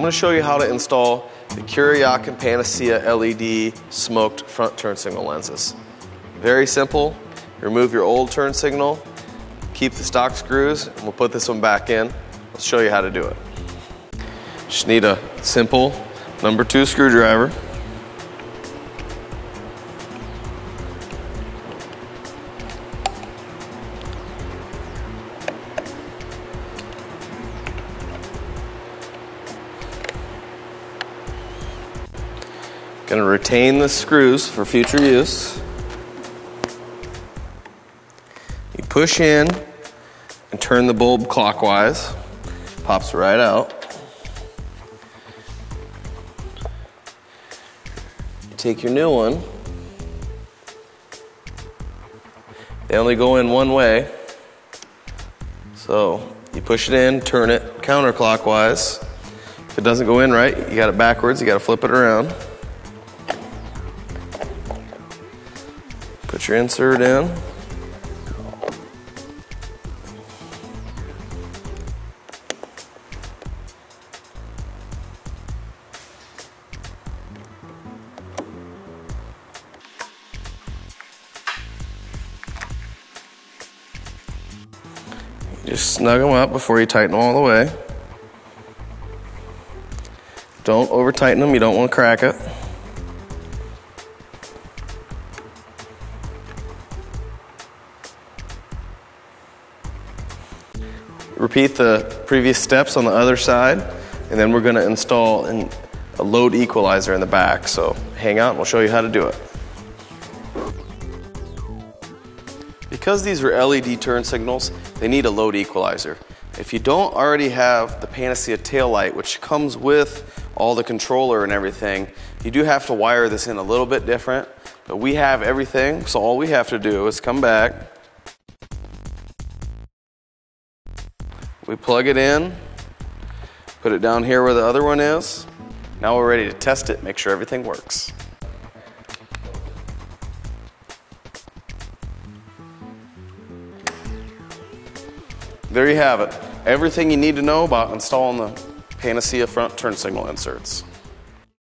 going to show you how to install the Kuryakyn Panacea LED smoked front turn signal lenses. Very simple. Remove your old turn signal, keep the stock screws, and we'll put this one back in. Let's show you how to do it. Just need a simple number 2 screwdriver. Going to retain the screws for future use. You push in and turn the bulb clockwise. Pops right out. You take your new one. They only go in one way. So you push it in, turn it counterclockwise. If it doesn't go in right, you got it backwards, you got to flip it around. Put your insert in. Just snug them up before you tighten them all the way. Don't over tighten them, you don't want to crack it. Repeat the previous steps on the other side, and then we're going to install a load equalizer in the back. So hang out and we'll show you how to do it. Because these are LED turn signals, they need a load equalizer. If you don't already have the Panacea taillight, which comes with all the controller and everything, you do have to wire this in a little bit different, but we have everything, so all we have to do is come back. We plug it in, put it down here where the other one is. Now we're ready to test it, make sure everything works. There you have it. Everything you need to know about installing the Panacea front turn signal inserts.